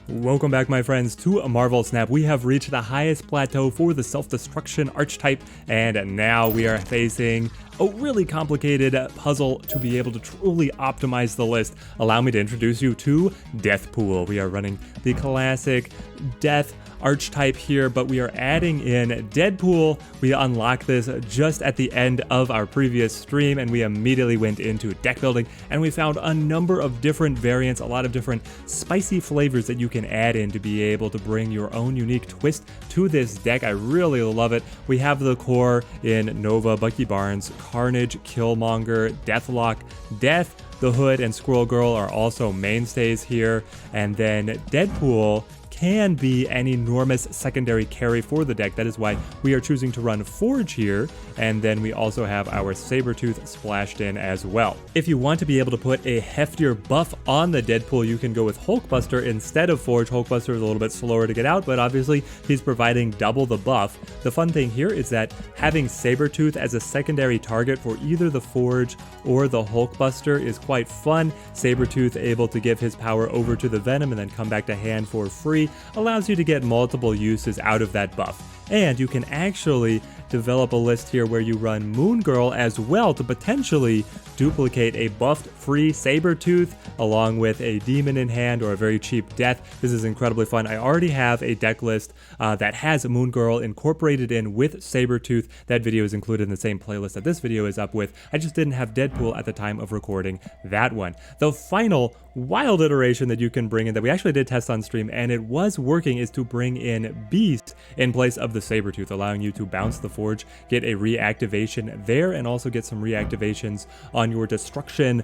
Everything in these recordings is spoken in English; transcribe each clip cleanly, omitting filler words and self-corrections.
Welcome back, my friends, to a Marvel Snap. We have reached the highest plateau for the self-destruction archetype, and now we are facing a really complicated puzzle to be able to truly optimize the list. Allow me to introduce you to Deathpool. We are running the classic Death archetype here, but we are adding in Deadpool. We unlocked this just at the end of our previous stream, and we immediately went into deck building, and we found a number of different variants, a lot of different spicy flavors that you can add in to be able to bring your own unique twist to this deck. I really love it. We have the core in Nova, Bucky Barnes, Carnage, Killmonger, Deathlok, Death, the Hood, and Squirrel Girl are also mainstays here, and then Deadpool can be an enormous secondary carry for the deck. That is why we are choosing to run Forge here, and then we also have our Sabretooth splashed in as well. If you want to be able to put a heftier buff on the Deadpool, you can go with Hulkbuster instead of Forge. Hulkbuster is a little bit slower to get out, but obviously he's providing double the buff. The fun thing here is that having Sabretooth as a secondary target for either the Forge or the Hulkbuster is quite fun. Sabretooth able to give his power over to the Venom and then come back to hand for free allows you to get multiple uses out of that buff. And you can actually develop a list here where you run Moon Girl as well to potentially duplicate a buffed free Sabretooth along with a demon in hand or a very cheap Death. This is incredibly fun. I already have a deck list that has Moon Girl incorporated in with Sabretooth. That video is included in the same playlist that this video is up with. I just didn't have Deadpool at the time of recording that one. The final wild iteration that you can bring in that we actually did test on stream and it was working is to bring in Beast in place of the Sabretooth, allowing you to bounce the Forge, get a reactivation there, and also get some reactivations on your destruction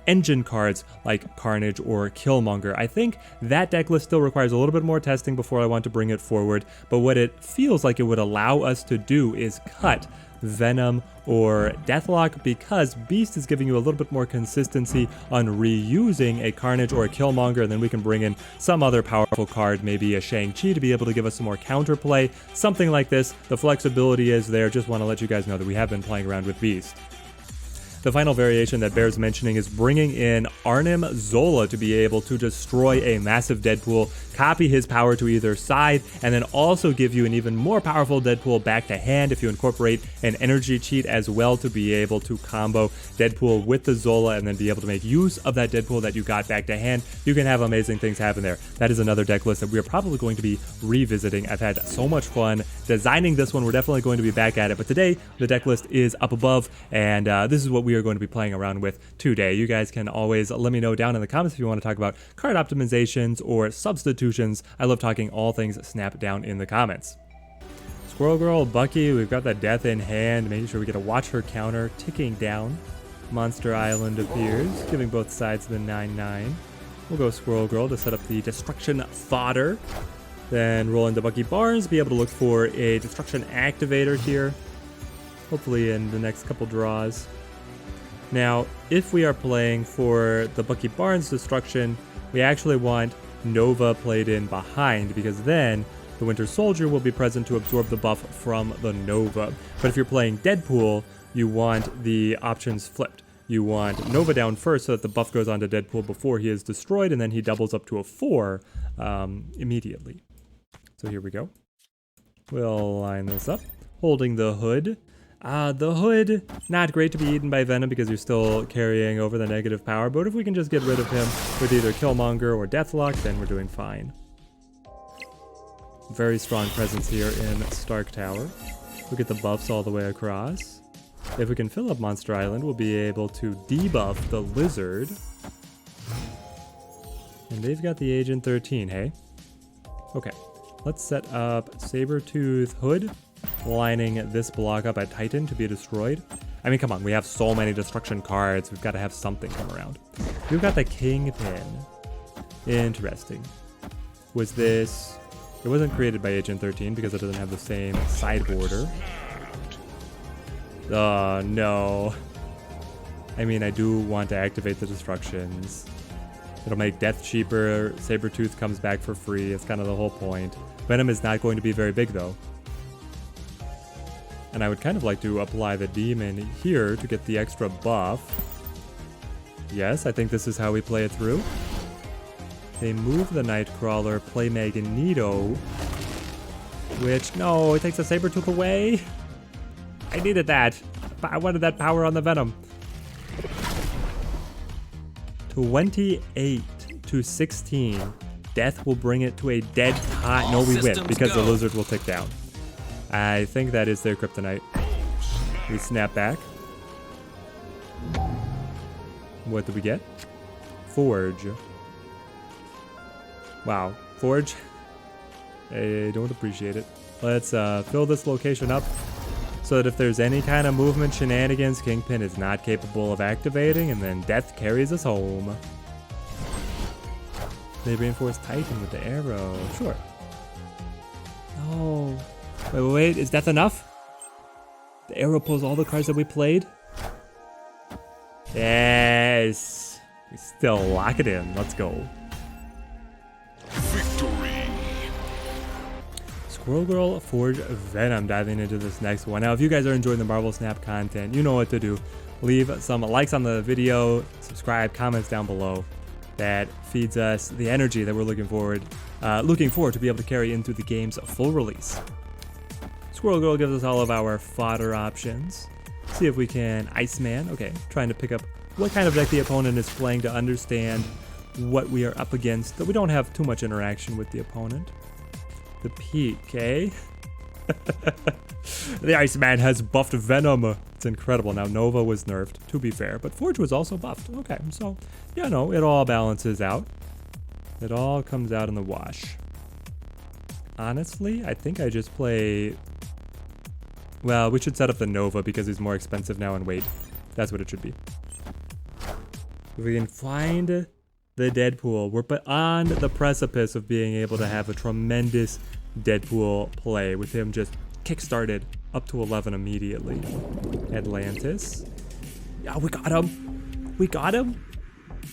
engine cards like Carnage or Killmonger. I think that deck list still requires a little bit more testing before I want to bring it forward, but what it feels like it would allow us to do is cut Venom or Deathlok, because Beast is giving you a little bit more consistency on reusing a Carnage or a Killmonger, and then we can bring in some other powerful card, maybe a Shang-Chi, to be able to give us some more counterplay, something like this. The flexibility is there. Just want to let you guys know that we have been playing around with Beast. The final variation that bears mentioning is bringing in Arnim Zola to be able to destroy a massive Deadpool, copy his power to either side, and then also give you an even more powerful Deadpool back to hand if you incorporate an energy cheat as well to be able to combo Deadpool with the Zola and then be able to make use of that Deadpool that you got back to hand. You can have amazing things happen there. That is another deck list that we are probably going to be revisiting. I've had so much fun designing this one. We're definitely going to be back at it, but today the deck list is up above, and this is what we are going to be playing around with today. You guys can always let me know down in the comments if you want to talk about card optimizations or substitutions. I love talking all things Snap down in the comments. Squirrel Girl, Bucky, we've got that Death in hand, making sure we get to watch her counter ticking down. Monster Island appears, giving both sides the 9/9. We'll go Squirrel Girl to set up the destruction fodder. Then roll into Bucky Barnes, be able to look for a destruction activator here, hopefully in the next couple draws. Now, if we are playing for the Bucky Barnes destruction, we actually want Nova played in behind, because then the Winter Soldier will be present to absorb the buff from the Nova. But if you're playing Deadpool, you want the options flipped. You want Nova down first so that the buff goes on to Deadpool before he is destroyed, and then he doubles up to a 4 immediately. So here we go. We'll line this up, holding the Hood. The Hood, not great to be eaten by Venom because you're still carrying over the negative power, but if we can just get rid of him with either Killmonger or Deathlok, then we're doing fine. Very strong presence here in Stark Tower. We'll get the buffs all the way across. If we can fill up Monster Island, we'll be able to debuff the Lizard. And they've got the Agent 13, hey? Okay, let's set up Sabretooth Hood, lining this block up at Titan to be destroyed. I mean, come on, we have so many destruction cards. We've got to have something come around. We've got the Kingpin. Interesting. Was this... It wasn't created by Agent 13 because it doesn't have the same side border. Oh, no. I mean, I do want to activate the destructions. It'll make Death cheaper. Sabretooth comes back for free. It's kind of the whole point. Venom is not going to be very big, though. And I would kind of like to apply the demon here to get the extra buff. Yes, I think this is how we play it through. They move the Nightcrawler, play Magneto. Which, no, it takes the Sabretooth away. I needed that. I wanted that power on the Venom. 28 to 16. Death will bring it to a dead tie. No, we win because the lizard will tick down. I think that is their kryptonite. We snap back. What did we get? Forge. Wow. Forge. I don't appreciate it. Let's fill this location up so that if there's any kind of movement shenanigans, Kingpin is not capable of activating, and then Death carries us home. They reinforce Titan with the arrow. Sure. No. Wait. Is Death enough? The arrow pulls all the cards that we played. Yes. We still lock it in. Let's go. Squirrel Girl, Forge, Venom, diving into this next one. Now, if you guys are enjoying the Marvel Snap content, you know what to do. Leave some likes on the video, subscribe, comments down below. That feeds us the energy that we're looking forward to be able to carry into the game's full release. Squirrel Girl gives us all of our fodder options. See if we can Iceman. Okay, trying to pick up what kind of deck the opponent is playing to understand what we are up against, that we don't have too much interaction with the opponent. The peak, eh? The Iceman has buffed Venom. It's incredible. Now, Nova was nerfed, to be fair, but Forge was also buffed. Okay, so, yeah, no, it all balances out. It all comes out in the wash. Honestly, I think I just play... Well, we should set up the Nova because he's more expensive now in weight. That's what it should be. If we can find the Deadpool, we're on the precipice of being able to have a tremendous Deadpool play with him just kickstarted up to 11 immediately. Atlantis. Yeah, we got him. We got him.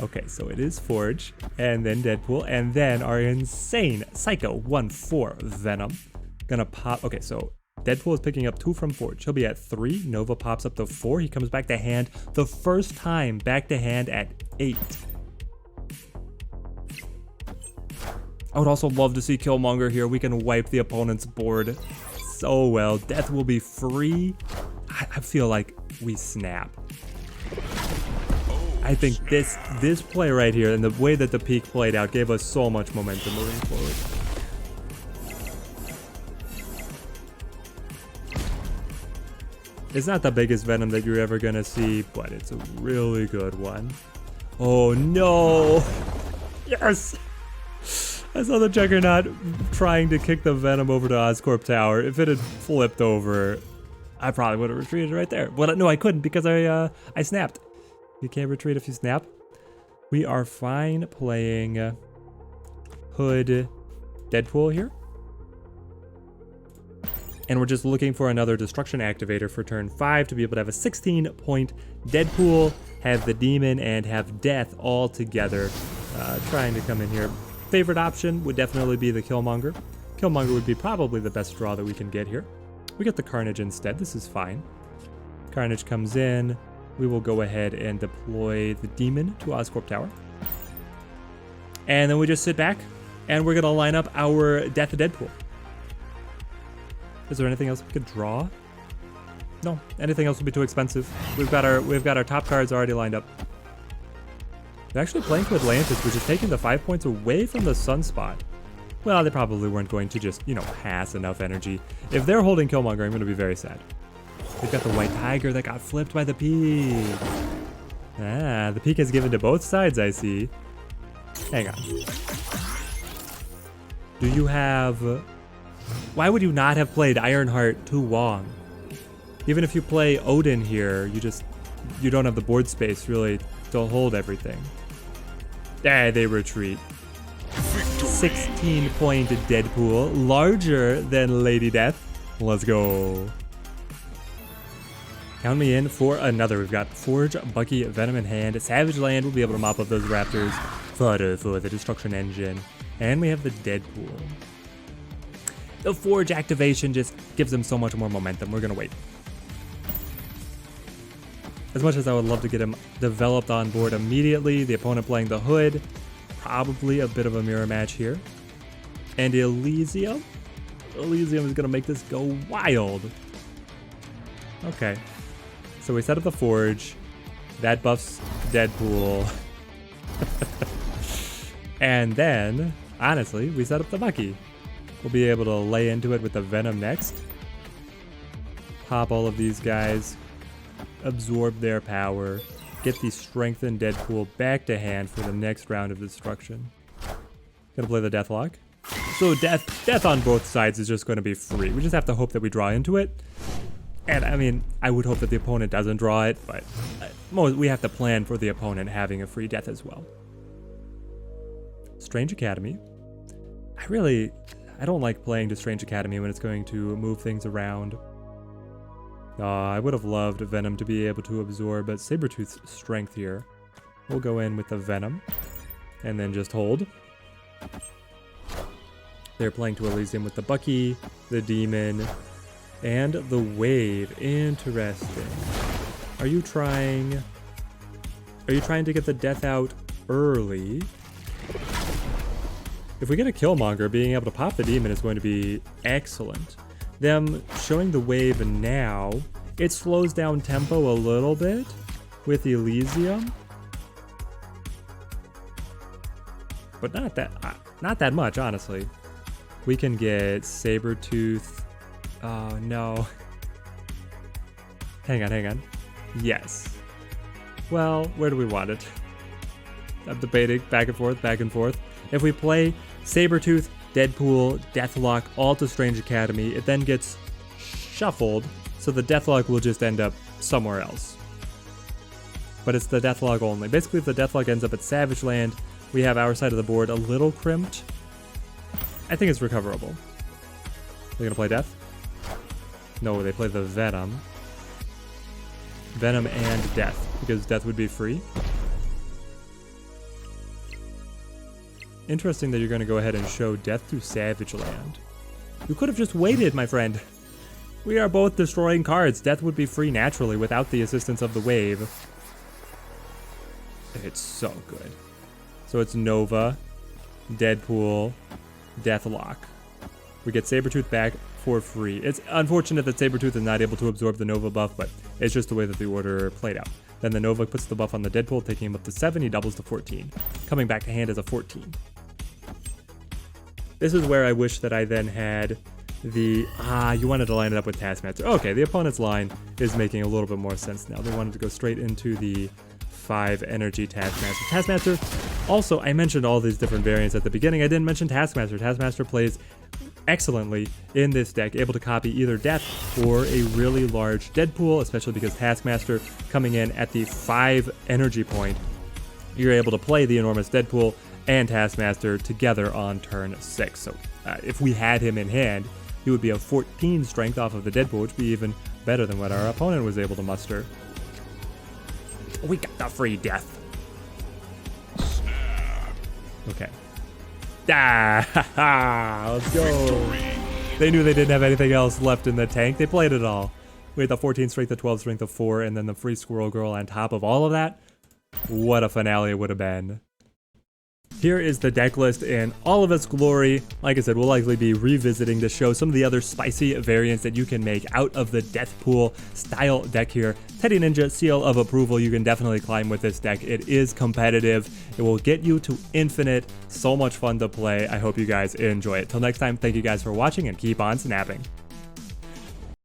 Okay, so it is Forge, and then Deadpool, and then our insane Psycho 1/4 Venom. Gonna pop. Okay, so Deadpool is picking up 2 from Forge. He'll be at 3. Nova pops up to 4. He comes back to hand the first time back to hand at 8. I would also love to see Killmonger here. We can wipe the opponent's board so well. Death will be free. I feel like we snap. I think this play right here and the way that the peak played out gave us so much momentum moving forward. It's not the biggest Venom that you're ever gonna see, but it's a really good one. Oh no! Yes! I saw the Juggernaut trying to kick the Venom over to Oscorp Tower. If it had flipped over, I probably would have retreated right there. But no, I couldn't because I snapped. You can't retreat if you snap. We are fine playing Hood Deadpool here. And we're just looking for another Destruction Activator for turn 5 to be able to have a 16-point Deadpool, have the Demon, and have Death all together. Trying to come in here. Favorite option would definitely be the Killmonger. Killmonger would be probably the best draw that we can get here. We get the Carnage instead. This is fine. Carnage comes in. We will go ahead and deploy the Demon to Oscorp Tower. And then we just sit back, and we're going to line up our Death Deadpool. Is there anything else we could draw? No, anything else would be too expensive. We've got our top cards already lined up. They're actually playing to Atlantis, which is taking the 5 points away from the Sunspot. Well, they probably weren't going to just, pass enough energy. If they're holding Killmonger, I'm going to be very sad. They've got the White Tiger that got flipped by the Peak. Ah, the Peak is given to both sides, I see. Hang on. Do you have... Why would you not have played Ironheart to Wong? Even if you play Odin here, you don't have the board space really to hold everything. Ah, they retreat. 16-point Deadpool, larger than Lady Death. Let's go. Count me in for another. We've got Forge, Bucky, Venom in hand. Savage Land will be able to mop up those Raptors. Fodder for the Destruction Engine. And we have the Deadpool. The Forge activation just gives them so much more momentum. We're going to wait. As much as I would love to get him developed on board immediately, the opponent playing the Hood probably a bit of a mirror match here. And Elysium? Elysium is going to make this go wild. Okay. So we set up the Forge. That buffs Deadpool. And then, honestly, we set up the Bucky. We'll be able to lay into it with the Venom next. Pop all of these guys. Absorb their power. Get the strengthened Deadpool back to hand for the next round of destruction. Gonna play the Deathlok. So death on both sides is just going to be free. We just have to hope that we draw into it. And I mean, I would hope that the opponent doesn't draw it, but we have to plan for the opponent having a free death as well. Strange Academy. I don't like playing to Strange Academy when it's going to move things around. I would have loved Venom to be able to absorb a Sabretooth's strength here. We'll go in with the Venom and then just hold. They're playing to Elysium with the Bucky, the Demon, and the Wave. Interesting. Are you trying to get the death out early? If we get a Killmonger, being able to pop the Demon is going to be excellent. Them showing the Wave now, it slows down tempo a little bit with Elysium. But not that much, honestly. We can get Sabretooth. Oh, no. Hang on. Yes. Well, where do we want it? I'm debating back and forth. If we play Sabretooth, Deadpool, Deathlok, all to Strange Academy, it then gets shuffled, so the Deathlok will just end up somewhere else. But it's the Deathlok only. Basically, if the Deathlok ends up at Savage Land, we have our side of the board a little crimped. I think it's recoverable. They're gonna play Death? No, they play the Venom. Venom and Death, because Death would be free. Interesting that you're gonna go ahead and show Death to Savage Land. You could have just waited, my friend. We are both destroying cards. Death would be free naturally without the assistance of the Wave. It's so good. So it's Nova, Deadpool, Deathlok. We get Sabretooth back for free. It's unfortunate that Sabretooth is not able to absorb the Nova buff, but it's just the way that the order played out. Then the Nova puts the buff on the Deadpool, taking him up to 7, he doubles to 14. Coming back to hand as a 14. This is where I wish that I then had the... you wanted to line it up with Taskmaster. Okay, the opponent's line is making a little bit more sense now. They wanted to go straight into the 5 energy Taskmaster. Taskmaster, also, I mentioned all these different variants at the beginning. I didn't mention Taskmaster. Taskmaster plays excellently in this deck, able to copy either Death or a really large Deadpool, especially because Taskmaster coming in at the 5 energy point, you're able to play the enormous Deadpool and Taskmaster together on turn 6. So if we had him in hand, he would be a 14 strength off of the Deadpool, which would be even better than what our opponent was able to muster. We got the free Death. Okay. Let's go. They knew they didn't have anything else left in the tank. They played it all. We had the 14 strength, the 12 strength, the 4, and then the free Squirrel Girl on top of all of that. What a finale it would have been. Here is the deck list in all of its glory. Like I said, we'll likely be revisiting to show some of the other spicy variants that you can make out of the Deathpool style deck here. Teddy Ninja, seal of approval. You can definitely climb with this deck. It is competitive. It will get you to infinite. So much fun to play. I hope you guys enjoy it. Till next time, thank you guys for watching and keep on snapping.